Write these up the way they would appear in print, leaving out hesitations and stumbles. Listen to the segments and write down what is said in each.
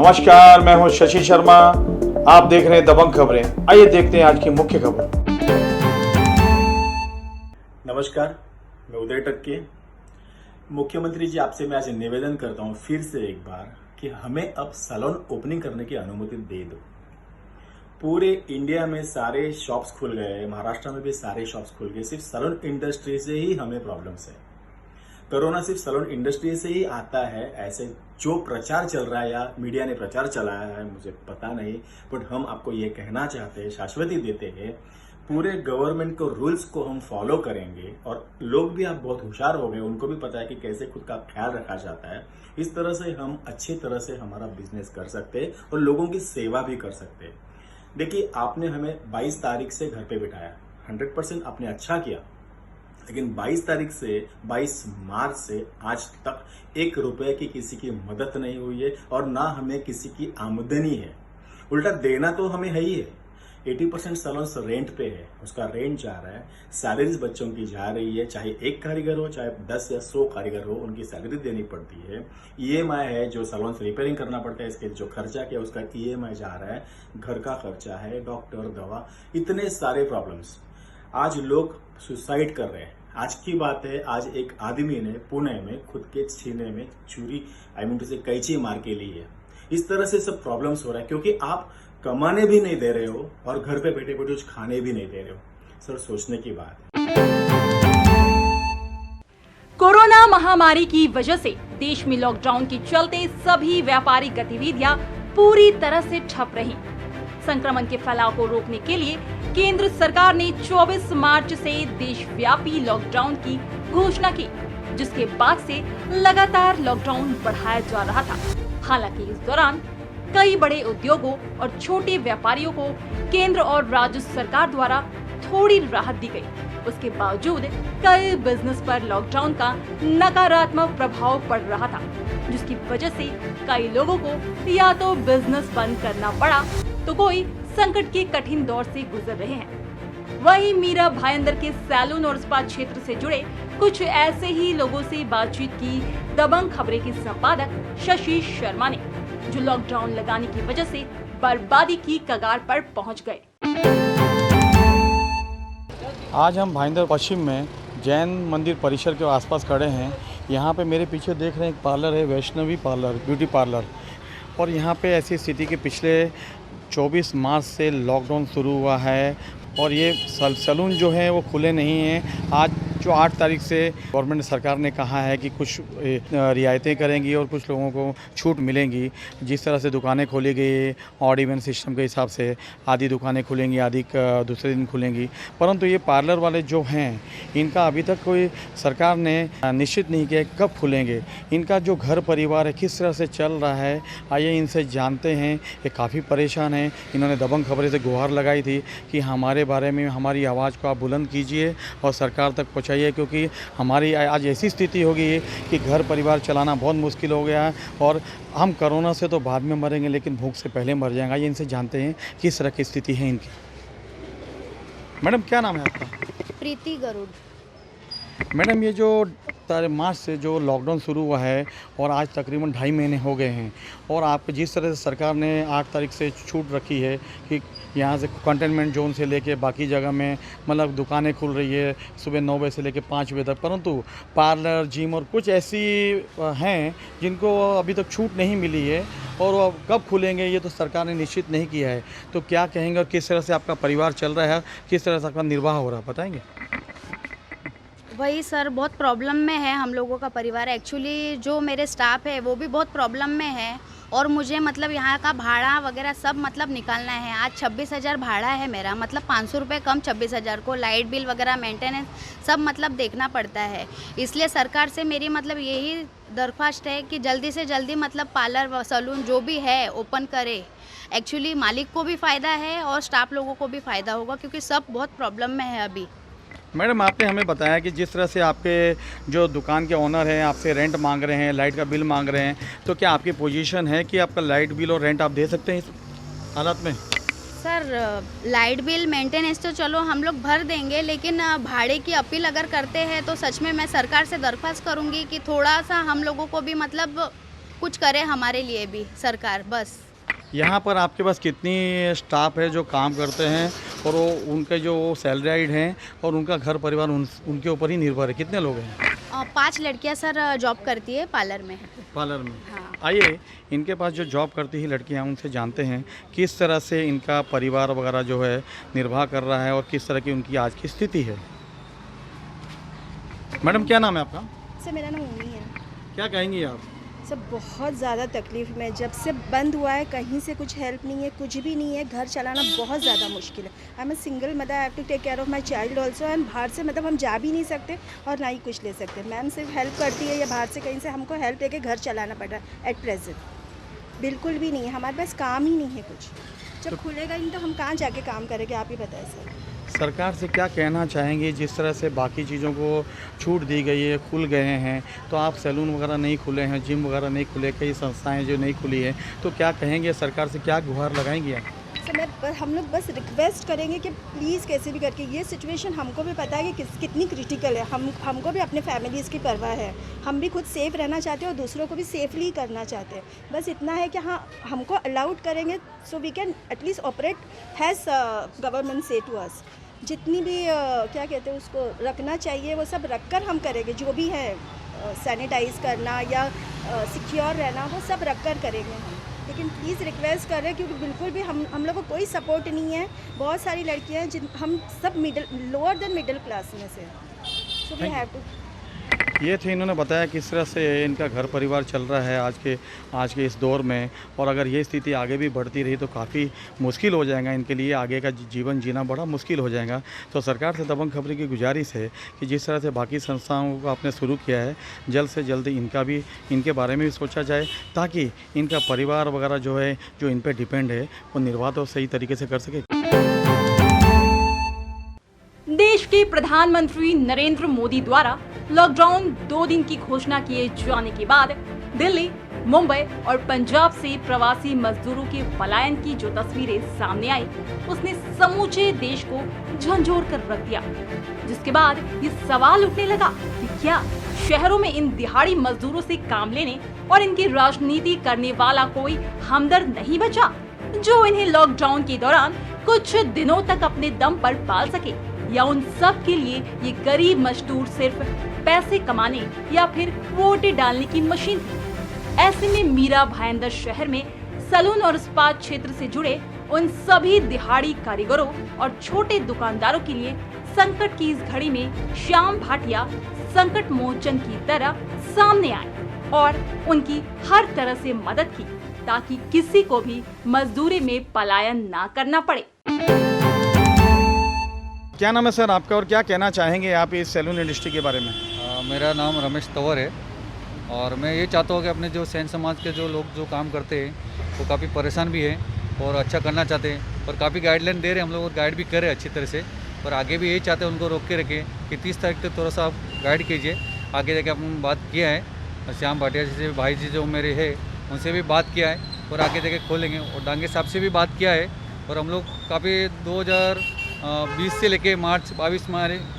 नमस्कार, मैं हूं शशि शर्मा। आप देख रहे हैं दबंग खबरें। आइए देखते हैं आज की मुख्य खबर। नमस्कार, मैं उदय टक्के। मुख्यमंत्री जी, आपसे मैं आज निवेदन करता हूं फिर से एक बार कि हमें अब सैलून ओपनिंग करने की अनुमति दे दो। पूरे इंडिया में सारे शॉप्स खुल गए, महाराष्ट्र में भी सारे शॉप्स खुल गए, सिर्फ सैलून इंडस्ट्री से ही हमें प्रॉब्लम्स है। कोरोना सिर्फ सैलून इंडस्ट्री से ही आता है, ऐसे जो प्रचार चल रहा है या मीडिया ने प्रचार चलाया है मुझे पता नहीं, बट हम आपको ये कहना चाहते हैं, शाश्वती देते हैं, पूरे गवर्नमेंट को रूल्स को हम फॉलो करेंगे। और लोग भी आप बहुत होशियार हो गए, उनको भी पता है कि कैसे खुद का ख्याल रखा जाता है। इस तरह से हम अच्छी तरह से हमारा बिजनेस कर सकते हैं और लोगों की सेवा भी कर सकते हैं। देखिए, आपने हमें 22 तारीख से घर पे बिठाया, 100% आपने अच्छा किया, लेकिन 22 तारीख से 22 मार्च से आज तक 1 रुपए की किसी की मदद नहीं हुई है और ना हमें किसी की आमदनी है। उल्टा देना तो हमें है ही है। 80% सैलून्स रेंट पे है, उसका रेंट जा रहा है, सैलरीज बच्चों की जा रही है, चाहे एक कारीगर हो चाहे 10 या 100 कारीगर हो, उनकी सैलरी देनी पड़ती है। ईएमआई है, जो सैलून रिपेयरिंग करना पड़ता है, इसके जो खर्चा किया उसका ईएमआई जा रहा है, घर का खर्चा है, डॉक्टर, दवा, इतने सारे प्रॉब्लम्स। आज लोग सुसाइड कर रहे हैं। आज की बात है, आज एक आदमी ने पुणे में खुद के सीने में छुरी से कैंची मार के ली है। इस तरह से सब प्रॉब्लम्स हो रहा है क्योंकि आप कमाने भी नहीं दे रहे हो और घर पे बैठे बैठे कुछ खाने भी नहीं दे रहे हो। सर, सोचने की बात है। कोरोना महामारी की वजह से देश में लॉकडाउन के चलते सभी व्यापारिक गतिविधियां पूरी तरह से ठप रही। संक्रमण के फैलाव को रोकने के लिए केंद्र सरकार ने 24 मार्च से देशव्यापी लॉकडाउन की घोषणा की, जिसके बाद से लगातार लॉकडाउन बढ़ाया जा रहा था। हालांकि इस दौरान कई बड़े उद्योगों और छोटे व्यापारियों को केंद्र और राज्य सरकार द्वारा थोड़ी राहत दी गई। उसके बावजूद कई बिजनेस पर लॉकडाउन का नकारात्मक प्रभाव पड़ रहा था, जिसकी वजह से कई लोगों को या तो बिजनेस बंद करना पड़ा तो कोई संकट के कठिन दौर से गुजर रहे हैं। वहीं मीरा भाईंदर के सैलून और स्पा क्षेत्र से जुड़े कुछ ऐसे ही लोगों से बातचीत की दबंग खबरें के संपादक शशि शर्मा ने, जो लॉकडाउन लगाने की वजह से बर्बादी की कगार पर पहुंच गए। आज हम भाईंदर पश्चिम में जैन मंदिर परिसर के आसपास खड़े हैं। यहाँ पे मेरे पीछे देख रहे हैं एक पार्लर है, वैष्णवी पार्लर, ब्यूटी पार्लर। और यहाँ पे ऐसी स्थिति के पिछले 24 मार्च से लॉकडाउन शुरू हुआ है और ये सैलून जो है वो खुले नहीं हैं। आज जो 8 तारीख से गवर्नमेंट सरकार ने कहा है कि कुछ रियायतें करेंगी और कुछ लोगों को छूट मिलेंगी। जिस तरह से दुकानें खोली गई ऑड इवन सिस्टम के हिसाब से, आधी दुकानें खुलेंगी, आधी दूसरे दिन खुलेंगी। परंतु ये पार्लर वाले जो हैं, इनका अभी तक कोई सरकार ने निश्चित नहीं किया कब खुलेंगे। इनका जो घर परिवार है किस तरह से चल रहा है, आइए इनसे जानते हैं। ये काफ़ी परेशान हैं। इन्होंने दबंग खबरें से गुहार लगाई थी कि हमारे बारे में हमारी आवाज़ को आप बुलंद कीजिए और सरकार तक चाहिए, क्योंकि हमारी आज ऐसी स्थिति हो गई है कि घर परिवार चलाना बहुत मुश्किल हो गया है और हम कोरोना से तो बाद में मरेंगे लेकिन भूख से पहले मर जाएंगे। ये इनसे जानते हैं किस तरह की स्थिति है इनकी। मैडम, क्या नाम है आपका? प्रीति गरुड़। मैडम, ये जो मार्च से जो लॉकडाउन शुरू हुआ है और आज तकरीबन 2.5 महीने हो गए हैं और आप जिस तरह से सरकार ने 8 तारीख से छूट रखी है कि यहाँ से कंटेनमेंट जोन से लेके बाकी जगह में मतलब दुकानें खुल रही है सुबह 9 बजे से लेके 5 बजे तक, परंतु पार्लर, जिम और कुछ ऐसी हैं जिनको अभी तक छूट नहीं मिली है और वो कब खुलेंगे ये तो सरकार ने निश्चित नहीं किया है। तो क्या कहेंगे और किस तरह से आपका परिवार चल रहा है, किस तरह से आपका निर्वाह हो रहा है, बताएँगे? वही सर, बहुत प्रॉब्लम में है हम लोगों का परिवार। एक्चुअली जो मेरे स्टाफ है वो भी बहुत प्रॉब्लम में है और मुझे मतलब यहाँ का भाड़ा वगैरह सब मतलब निकालना है। आज 26,000 भाड़ा है मेरा, मतलब 500 रुपये कम 26,000 को, लाइट बिल वगैरह मेंटेनेंस सब मतलब देखना पड़ता है। इसलिए सरकार से मेरी मतलब यही दरख्वास्त है कि जल्दी से जल्दी मतलब पार्लर व सैलून जो भी है ओपन करे। एक्चुअली मालिक को भी फ़ायदा है और स्टाफ लोगों को भी फ़ायदा होगा, क्योंकि सब बहुत प्रॉब्लम में है अभी। मैडम, आपने हमें बताया कि जिस तरह से आपके जो दुकान के ओनर हैं आपसे रेंट मांग रहे हैं, लाइट का बिल मांग रहे हैं, तो क्या आपकी पोजीशन है कि आपका लाइट बिल और रेंट आप दे सकते हैं इस हालात में? सर, लाइट बिल मेंटेनेंस तो चलो हम लोग भर देंगे, लेकिन भाड़े की अपील अगर करते हैं तो सच में मैं सरकार से दरख्वास्त करूंगी कि थोड़ा सा हम लोगों को भी मतलब कुछ करे हमारे लिए भी सरकार, बस। यहाँ पर आपके पास कितनी स्टाफ है जो काम करते हैं और वो उनके जो सैलरीड हैं और उनका घर परिवार उनके ऊपर ही निर्भर है? कितने लोग हैं? 5 लड़कियां सर जॉब करती है पार्लर में। पार्लर में। हाँ। आइए इनके पास जो जॉब करती है लड़कियां उनसे जानते हैं किस तरह से इनका परिवार वगैरह जो है निर्वाह कर रहा है और किस तरह की उनकी आज की स्थिति है। मैडम क्या नाम है आपका? सर मेरा नाम उमी है। क्या कहेंगी आप? सर बहुत ज़्यादा तकलीफ़ में, जब से बंद हुआ है कहीं से कुछ हेल्प नहीं है, कुछ भी नहीं है, घर चलाना बहुत ज़्यादा मुश्किल है। I am a single mother, I have to take care of my child also, and बाहर से मतलब हम जा भी नहीं सकते और ना ही कुछ ले सकते। मैम सिर्फ हेल्प करती है या बाहर से कहीं से हमको हेल्प लेके घर चलाना पड़ रहा है। एट प्रेजेंट बिल्कुल भी नहीं है, हमारे पास काम ही नहीं है कुछ। जब खुलेगा ही नहीं तो हम कहाँ जाके काम करेंगे, आप ही बताएं सर। सरकार से क्या कहना चाहेंगे? जिस तरह से बाकी चीज़ों को छूट दी गई है, खुल गए हैं, तो आप सैलून वगैरह नहीं खुले हैं, जिम वगैरह नहीं खुले, कई संस्थाएं जो नहीं खुली हैं, तो क्या कहेंगे सरकार से, क्या गुहार लगाएंगे आप? सर हम लोग बस रिक्वेस्ट करेंगे कि प्लीज़ कैसे भी करके, ये सिचुएशन हमको भी पता है कि कितनी क्रिटिकल है, हमको भी अपने फैमिलीज़ की परवाह है, हम भी खुद सेफ़ रहना चाहते हैं और दूसरों को भी सेफली करना चाहते हैं। बस इतना है कि हाँ हमको अलाउड करेंगे so we can at least operate has government से टू अस। जितनी भी क्या कहते हैं उसको रखना चाहिए वो सब रख कर हम करेंगे, जो भी है सैनिटाइज़ करना या सिक्योर रहना वो सब रख कर करेंगे हम। लेकिन प्लीज़ रिक्वेस्ट कर रहे हैं क्योंकि बिल्कुल भी हम लोग को कोई सपोर्ट नहीं है। बहुत सारी लड़कियां हैं हम सब लोअर देन मिडिल क्लास में से, सो वी हैव टू। ये थे, इन्होंने बताया किस तरह से इनका घर परिवार चल रहा है आज के इस दौर में, और अगर ये स्थिति आगे भी बढ़ती रही तो काफ़ी मुश्किल हो जाएगा इनके लिए, आगे का जीवन जीना बड़ा मुश्किल हो जाएगा। तो सरकार से दबंग खबरी की गुजारिश है कि जिस तरह से बाकी संस्थाओं को आपने शुरू किया है, जल्द से जल्द इनके बारे में भी सोचा जाए ताकि इनका परिवार वगैरह जो है, जो इन पर डिपेंड है, वो निर्वाह तो सही तरीके से कर सके। देश के प्रधानमंत्री नरेंद्र मोदी द्वारा लॉकडाउन 2 दिन की घोषणा किए जाने के बाद दिल्ली, मुंबई और पंजाब से प्रवासी मजदूरों के पलायन की जो तस्वीरें सामने आई, उसने समूचे देश को झंझोर कर रख दिया। जिसके बाद ये सवाल उठने लगा कि क्या शहरों में इन दिहाड़ी मजदूरों से काम लेने और इनकी राजनीति करने वाला कोई हमदर्द नहीं बचा, जो इन्हें लॉकडाउन के दौरान कुछ दिनों तक अपने दम पर पाल सके, या उन सब के लिए ये गरीब मजदूर सिर्फ पैसे कमाने या फिर वोट डालने की मशीन थी। ऐसे में मीरा भाईंदर शहर में सैलून और स्पा क्षेत्र से जुड़े उन सभी दिहाड़ी कारीगरों और छोटे दुकानदारों के लिए संकट की इस घड़ी में श्याम भाटिया संकट मोचन की तरह सामने आए और उनकी हर तरह से मदद की ताकि किसी को भी मजदूरी में पलायन ना करना पड़े। क्या नाम है सर आपका और क्या कहना चाहेंगे आप इस सैलून इंडस्ट्री के बारे में? मेरा नाम रमेश तंवर है और मैं ये चाहता हूँ कि अपने जो सैन समाज के जो लोग जो काम करते हैं वो काफ़ी परेशान भी हैं और अच्छा करना चाहते हैं और काफ़ी गाइडलाइन दे रहे हैं हम लोग और गाइड भी कर रहे हैं अच्छी तरह से, और आगे भी यही चाहते हैं उनको रोक के रखें कि 30 तारीख तक थोड़ा सा आप गाइड कीजिए। आगे जाके अपन बात किया है श्याम भाटिया जी से, भाई जी जो मेरे है उनसे भी बात किया है और आगे जाके खोलेंगे, और डांगे साहब से भी बात किया है। और हम लोग काफ़ी 2020 से लेके मार्च 22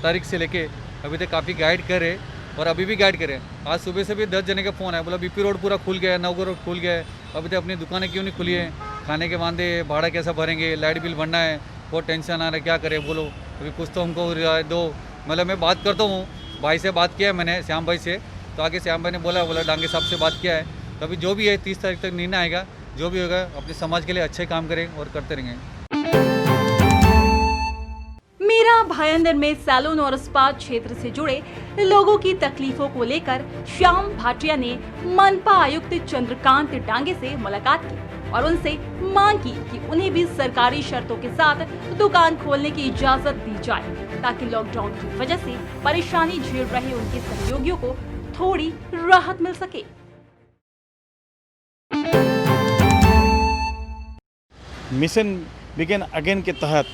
तारीख से लेके अभी तक काफ़ी गाइड कर रहे और अभी भी गाइड करें। आज सुबह से भी 10 जने का फ़ोन है, बोला बीपी रोड पूरा खुल गया है, नवगढ़ रोड खुल गया है, अभी तक अपनी दुकानें क्यों नहीं खुली है, खाने के वादे, भाड़ा कैसा भरेंगे, लाइट बिल भरना है, बहुत टेंशन आ रहा है, क्या करें बोलो, अभी कुछ तो हमको रियायत दो। मतलब मैं बात करता हूँ, भाई से बात किया है मैंने, श्याम भाई से, तो आगे श्याम भाई ने बोला डांगे साहब से बात किया है, तो अभी जो भी है 30 तारीख तक निर्णय आएगा, जो भी होगा अपने समाज के लिए अच्छे काम करें और करते रहेंगे। मीरा भाईंदर में सैलून और स्पा क्षेत्र से जुड़े लोगों की तकलीफों को लेकर श्याम भाटिया ने मनपा आयुक्त चंद्रकांत डांगे से मुलाकात की और उनसे मांग की कि उन्हें भी सरकारी शर्तों के साथ दुकान खोलने की इजाजत दी जाए ताकि लॉकडाउन की वजह से परेशानी झेल रहे उनके सहयोगियों को थोड़ी राहत मिल सके। मिशन बिगिन अगेन के तहत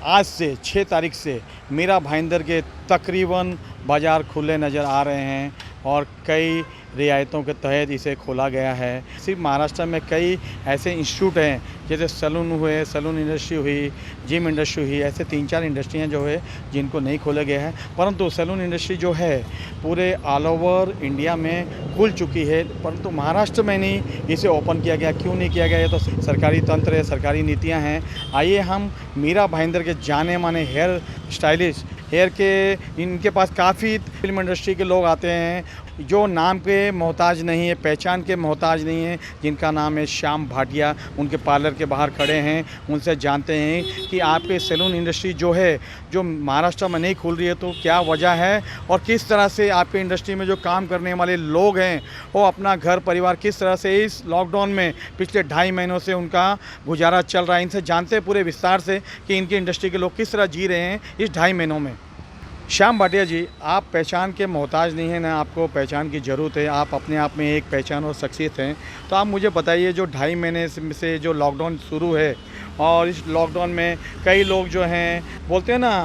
आज से 6 तारीख से मीरा भाईंदर के तकरीबन बाज़ार खुले नज़र आ रहे हैं और कई रियायतों के तहत इसे खोला गया है। सिर्फ महाराष्ट्र में कई ऐसे इंस्टीट्यूट हैं जैसे सैलून हुए, सैलून इंडस्ट्री हुई, जिम इंडस्ट्री हुई, ऐसे 3-4 इंडस्ट्रियाँ जो है जिनको नहीं खोला गया है। परंतु सैलून इंडस्ट्री जो है पूरे ऑल ओवर इंडिया में खुल चुकी है, परंतु महाराष्ट्र में नहीं इसे ओपन किया गया। क्यों नहीं किया गया? ये तो सरकारी तंत्र है, सरकारी नीतियां हैं। आइए हम मीरा भाईंदर के जाने माने हेयर स्टाइलिस्ट, हेयर के इनके पास काफ़ी फिल्म इंडस्ट्री के लोग आते हैं जो नाम के मोहताज नहीं है, पहचान के मोहताज नहीं है, जिनका नाम है श्याम भाटिया। उनके पार्लर के बाहर खड़े हैं, उनसे जानते हैं कि आपके सैलून इंडस्ट्री जो है, जो महाराष्ट्र में नहीं खुल रही है, तो क्या वजह है और किस तरह से आपके इंडस्ट्री में जो काम करने वाले लोग हैं वो अपना घर परिवार किस तरह से इस लॉकडाउन में पिछले 2.5 महीनों से उनका गुजारा चल रहा है। इनसे जानते हैं पूरे विस्तार से कि इनकी इंडस्ट्री के लोग किस तरह जी रहे हैं इस 2.5 महीनों में। श्याम भाटिया जी, आप पहचान के मोहताज नहीं हैं, ना आपको पहचान की ज़रूरत है, आप अपने आप में एक पहचान और शख्सियत हैं। तो आप मुझे बताइए, जो 2.5 महीने से जो लॉकडाउन शुरू है और इस लॉकडाउन में कई लोग जो हैं बोलते हैं ना,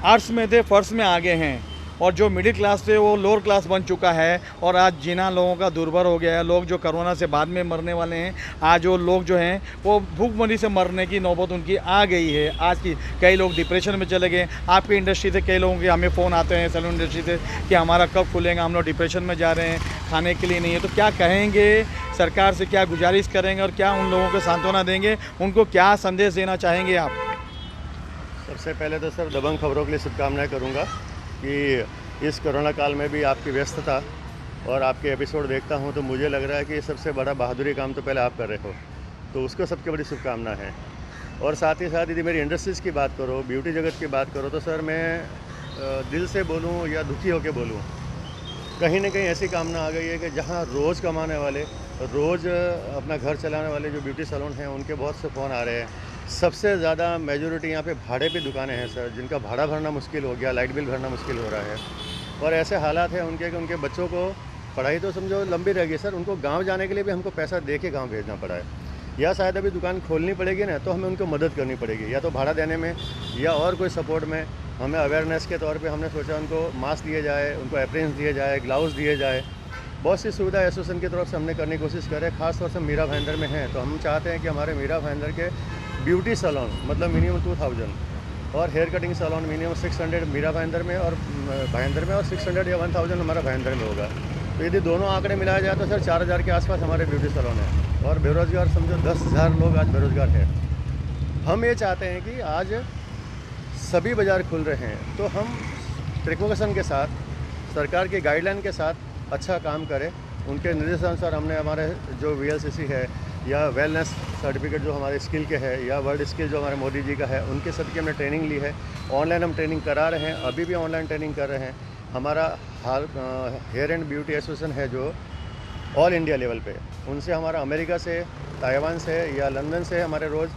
आर्ट्स में थे फर्श में आगे हैं, और जो मिडिल क्लास थे वो लोअर क्लास बन चुका है, और आज जीना लोगों का दुर्भर हो गया है। लोग जो कोरोना से बाद में मरने वाले हैं, आज वो लोग जो हैं वो भूखमरी से मरने की नौबत उनकी आ गई है। आज की कई लोग डिप्रेशन में चले गए। आपकी इंडस्ट्री से कई लोगों के हमें फ़ोन आते हैं सैलून इंडस्ट्री से कि हमारा कब खुलेगा, हम लोग डिप्रेशन में जा रहे हैं, खाने के लिए नहीं है। तो क्या कहेंगे सरकार से, क्या गुजारिश करेंगे और क्या उन लोगों को सांत्वना देंगे, उनको क्या संदेश देना चाहेंगे आप? सबसे पहले तो सर दबंग खबरों के लिए शुभकामनाएं करूंगा कि इस कोरोना काल में भी आपकी व्यस्तता और आपके एपिसोड देखता हूं तो मुझे लग रहा है कि सबसे बड़ा बहादुरी काम तो पहले आप कर रहे हो, तो उसको सबसे बड़ी शुभकामना है। और साथ ही साथ यदि मेरी इंडस्ट्रीज़ की बात करो, ब्यूटी जगत की बात करो, तो सर मैं दिल से बोलूं या दुखी होकर बोलूं, कहीं ना कहीं ऐसी कामना आ गई है कि जहाँ रोज़ कमाने वाले, रोज़ अपना घर चलाने वाले जो ब्यूटी सैलून हैं, उनके बहुत से फ़ोन आ रहे हैं। सबसे ज़्यादा मेजॉरिटी यहाँ पे भाड़े पे दुकानें हैं सर, जिनका भाड़ा भरना मुश्किल हो गया, लाइट बिल भरना मुश्किल हो रहा है। और ऐसे हालात हैं उनके कि उनके बच्चों को पढ़ाई तो समझो लंबी रह गई सर, उनको गांव जाने के लिए भी हमको पैसा दे के गाँव भेजना पड़ा है, या शायद अभी दुकान खोलनी पड़ेगी ना, तो हमें उनको मदद करनी पड़ेगी, या तो भाड़ा देने में या और कोई सपोर्ट में। हमें अवेयरनेस के तौर पे हमने सोचा उनको मास्क दिए जाए, उनको एप्रेंस दिए जाए, ग्लव्स दिए जाए, बहुत सी सुविधा एसोसिएशन की तरफ से हमने करने की कोशिश करें। ख़ास तौर से मीरा भाईंदर में हैं, तो हम चाहते हैं कि हमारे मीरा भाईंदर के ब्यूटी सैलून मतलब मिनिमम 2000 और hair cutting salon minimum 600 Mira Bhayandar में और भाईंदर में, और 600 या 1000 हमारा भाईंदर में होगा। तो यदि दोनों आंकड़े मिलाया जाए तो सर 4000 के आसपास हमारे ब्यूटी सैलून है, और बेरोज़गार समझो 10,000 लोग आज बेरोज़गार हैं। हम ये चाहते हैं कि आज सभी बाज़ार खुल रहे हैं, तो हम प्रिकॉशन के साथ, सरकार की गाइडलाइन के साथ अच्छा काम करें। उनके निर्देशानुसार हमने हमारे जो VLCC है या वेलनेस सर्टिफिकेट जो हमारे स्किल के है, या वर्ल्ड स्किल जो हमारे मोदी जी का है, उनके सबकी हमने ट्रेनिंग ली है। ऑनलाइन हम ट्रेनिंग करा रहे हैं, अभी भी ऑनलाइन ट्रेनिंग कर रहे हैं। हमारा हेयर एंड ब्यूटी एसोसिएशन है जो ऑल इंडिया लेवल पे, उनसे हमारा अमेरिका से, ताइवान से या लंदन से हमारे रोज़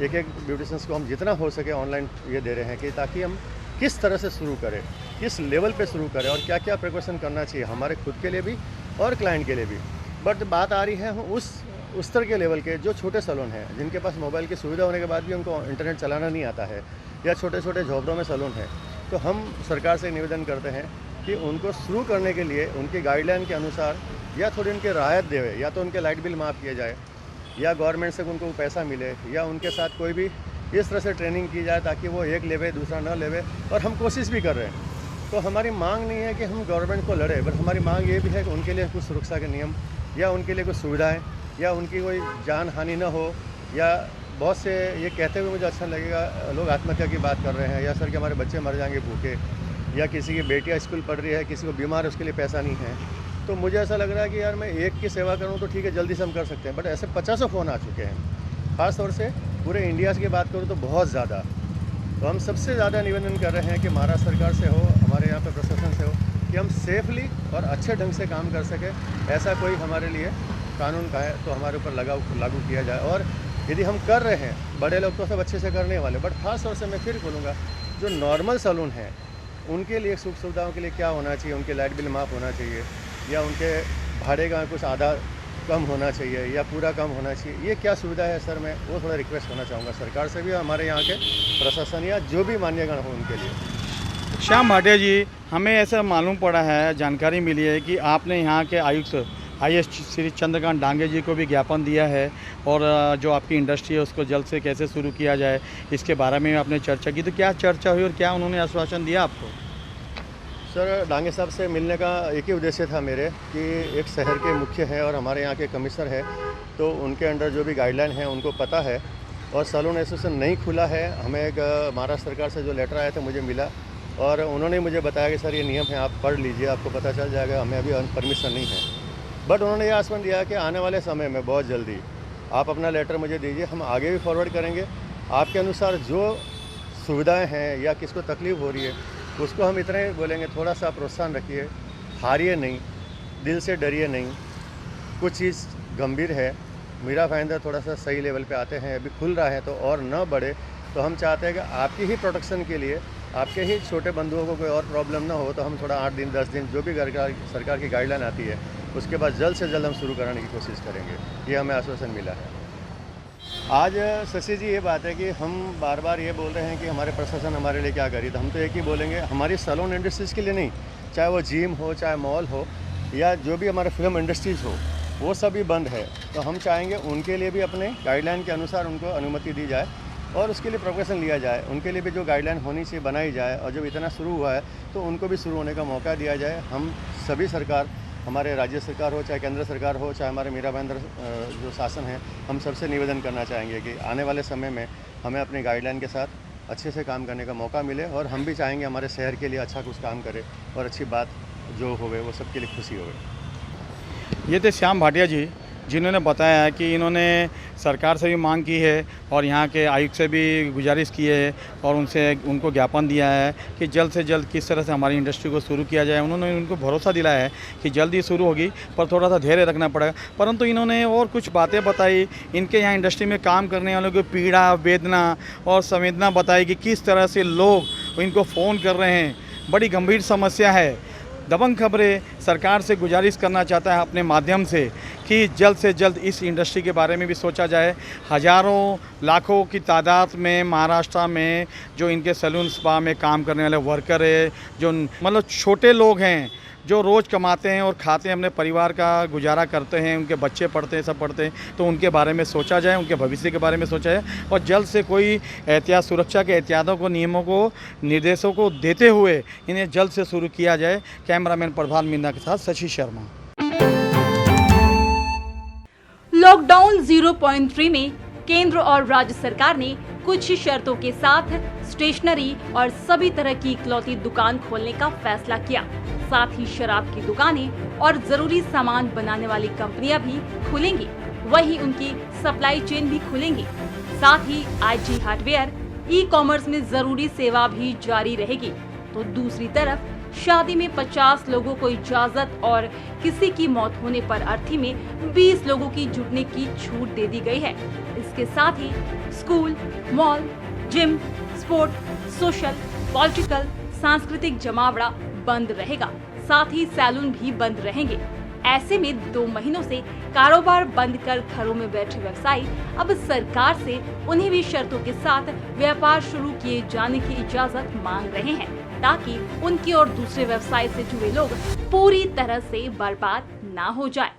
एक ब्यूटिशंस को हम जितना हो सके ऑनलाइन ये दे रहे हैं कि ताकि हम किस तरह से शुरू करें, किस लेवल पे शुरू करें, और क्या क्या प्रिकॉशन करना चाहिए हमारे खुद के लिए भी और क्लाइंट के लिए भी। बट बात आ रही है उस स्तर के लेवल के जो छोटे सैलून हैं, जिनके पास मोबाइल की सुविधा होने के बाद भी उनको इंटरनेट चलाना नहीं आता है, या छोटे छोटे झोपड़ों में सैलून है। तो हम सरकार से निवेदन करते हैं कि उनको शुरू करने के लिए उनकी गाइडलाइन के अनुसार या थोड़ी उनकी राहत देवे, या तो उनके लाइट बिल माफ़ किए जाए, या गवर्नमेंट से उनको पैसा मिले, या उनके साथ कोई भी इस तरह से ट्रेनिंग की जाए ताकि वो एक लेवे दूसरा न लेवे। और हम कोशिश भी कर रहे हैं। तो हमारी मांग नहीं है कि हम गवर्नमेंट को लड़े, बट हमारी मांग ये भी है कि उनके लिए कुछ सुरक्षा के नियम, या उनके लिए कुछ सुविधाएं, या उनकी कोई जान हानि न हो। या बहुत से ये कहते हुए मुझे अच्छा लगेगा, लोग आत्महत्या की बात कर रहे हैं, या सर कि हमारे बच्चे मर जाएंगे भूखे, या किसी की बेटियाँ स्कूल पढ़ रही है, किसी को बीमार है, उसके लिए पैसा नहीं है। तो मुझे ऐसा लग रहा है कि यार मैं एक की सेवा करूं तो ठीक है, जल्दी से हम कर सकते हैं, बट ऐसे 50 फ़ोन आ चुके हैं। ख़ास तौर से पूरे इंडिया की बात करूं तो बहुत ज़्यादा। तो हम सबसे ज़्यादा निवेदन कर रहे हैं कि महाराष्ट्र सरकार से हो, हमारे यहाँ पे प्रशासन से हो, कि हम सेफली और अच्छे ढंग से काम कर सकें। ऐसा कोई हमारे लिए कानून का है तो हमारे ऊपर लागू किया जाए। और यदि हम कर रहे हैं, बड़े लोग तो सब अच्छे से करने वाले, बट ख़ास तौर से मैं फिर बोलूँगा जो नॉर्मल सैलून हैं उनके लिए सुख सुविधाओं के लिए क्या होना चाहिए, उनके लाइट बिल माफ़ होना चाहिए, या उनके भाड़े का कुछ आधा कम होना चाहिए या पूरा कम होना चाहिए, ये क्या सुविधा है सर, मैं वो थोड़ा रिक्वेस्ट करना चाहूँगा सरकार से भी, हमारे यहाँ के प्रशासन या जो भी मान्यगण हो उनके लिए। श्याम भाटिया जी, हमें ऐसा मालूम पड़ा है, जानकारी मिली है कि आपने यहाँ के आयुक्त IAS श्री चंद्रकांत डांगे जी को भी ज्ञापन दिया है, और जो आपकी इंडस्ट्री है उसको जल्द से कैसे शुरू किया जाए इसके बारे में आपने चर्चा की। तो क्या चर्चा हुई और क्या उन्होंने आश्वासन दिया आपको? सर डांगे साहब से मिलने का एक ही उद्देश्य था मेरे कि एक शहर के मुख्य हैं और हमारे यहाँ के कमिश्नर हैं, तो उनके अंडर जो भी गाइडलाइन है उनको पता है। और सैलून एसोसिएशन नहीं खुला है, हमें एक महाराष्ट्र सरकार से जो लेटर आया था मुझे मिला और उन्होंने मुझे बताया कि सर ये नियम है, आप पढ़ लीजिए, आपको पता चल जाएगा, हमें अभी परमिशन नहीं है। बट उन्होंने ये आश्वासन दिया कि आने वाले समय में बहुत जल्दी आप अपना लेटर मुझे दीजिए, हम आगे भी फॉरवर्ड करेंगे। आपके अनुसार जो सुविधाएं हैं या किसको तकलीफ़ हो रही है उसको हम इतना ही बोलेंगे, थोड़ा सा प्रोत्साहन रखिए, हारिए नहीं, दिल से डरिए नहीं। कुछ चीज़ गंभीर है, मीरा भाईंदर थोड़ा सा सही लेवल पे आते हैं, अभी खुल रहा है तो और न बढ़े। तो हम चाहते हैं कि आपकी ही प्रोटेक्शन के लिए, आपके ही छोटे बंधुओं को कोई और प्रॉब्लम ना हो, तो हम थोड़ा 8 दिन 10 दिन जो भी सरकार की गाइडलाइन आती है उसके बाद जल्द से जल्द हम शुरू कराने की कोशिश करेंगे। ये हमें आश्वासन मिला है। आज शशि जी, ये बात है कि हम बार बार ये बोल रहे हैं कि हमारे प्रशासन हमारे लिए क्या करी, तो हम तो एक ही बोलेंगे, हमारी सैलून इंडस्ट्रीज़ के लिए नहीं, चाहे वो जिम हो, चाहे मॉल हो, या जो भी हमारे फिल्म इंडस्ट्रीज़ हो, वो सभी बंद है। तो हम चाहेंगे उनके लिए भी अपने गाइडलाइन के अनुसार उनको अनुमति दी जाए और उसके लिए प्रोफेशन लिया जाए। उनके लिए भी जो गाइडलाइन होनी चाहिए बनाई जाए, और जब इतना शुरू हुआ है तो उनको भी शुरू होने का मौका दिया जाए। हम सभी सरकार, हमारे राज्य सरकार हो, चाहे केंद्र सरकार हो, चाहे हमारे मीरा भाईंदर जो शासन है, हम सबसे निवेदन करना चाहेंगे कि आने वाले समय में हमें अपनी गाइडलाइन के साथ अच्छे से काम करने का मौका मिले, और हम भी चाहेंगे हमारे शहर के लिए अच्छा कुछ काम करे और अच्छी बात जो होवे वो सबके लिए खुशी होवे। ये थे श्याम भाटिया जी, जिन्होंने बताया है कि इन्होंने सरकार से भी मांग की है और यहाँ के आयुक्त से भी गुजारिश की है और उनको ज्ञापन दिया है कि जल्द से जल्द किस तरह से हमारी इंडस्ट्री को शुरू किया जाए। उन्होंने उनको भरोसा दिलाया है कि जल्दी शुरू होगी, पर थोड़ा सा धैर्य रखना पड़ेगा। परंतु इन्होंने और कुछ बातें बताई, इनके यहाँ इंडस्ट्री में काम करने वालों की पीड़ा, वेदना और संवेदना बताई कि किस तरह से लोग इनको फ़ोन कर रहे हैं। बड़ी गंभीर समस्या है। दबंग खबरें सरकार से गुजारिश करना चाहता है अपने माध्यम से कि जल्द से जल्द इस इंडस्ट्री के बारे में भी सोचा जाए। हज़ारों लाखों की तादाद में महाराष्ट्र में जो इनके सैलून स्पा में काम करने वाले वर्कर है, जो मतलब छोटे लोग हैं, जो रोज़ कमाते हैं और खाते हैं, अपने परिवार का गुजारा करते हैं, उनके बच्चे पढ़ते हैं, सब पढ़ते हैं, तो उनके बारे में सोचा जाए, उनके भविष्य के बारे में सोचा जाए और जल्द से कोई एहतियात, सुरक्षा के एहतियातों को, नियमों को, निर्देशों को देते हुए इन्हें जल्द से शुरू किया जाए। कैमरामैन प्रधान मीना के साथ शशि शर्मा। लॉकडाउन 0.3 में केंद्र और राज्य सरकार ने कुछ शर्तों के साथ स्टेशनरी और सभी तरह की इकलौती दुकान खोलने का फैसला किया। साथ ही शराब की दुकानें और जरूरी सामान बनाने वाली कंपनियां भी खुलेंगी, वहीं उनकी सप्लाई चेन भी खुलेंगी। साथ ही आईजी हार्डवेयर, ई-कॉमर्स में जरूरी सेवा भी जारी रहेगी। तो दूसरी तरफ शादी में 50 लोगों को इजाजत और किसी की मौत होने पर अर्थी में 20 लोगों की जुटने की छूट दे दी गई है। इसके साथ ही school, mall, gym, sport, social, political, सांस्कृतिक जमावड़ा बंद रहेगा। साथ ही सैलून भी बंद रहेंगे। ऐसे में 2 महीनों से कारोबार बंद कर घरों में बैठे व्यवसायी अब सरकार से उन्हीं भी शर्तों के साथ व्यापार शुरू किए जाने की इजाजत मांग रहे हैं, ताकि उनकी और दूसरे व्यवसाय से जुड़े लोग पूरी तरह से बर्बाद ना हो जाए।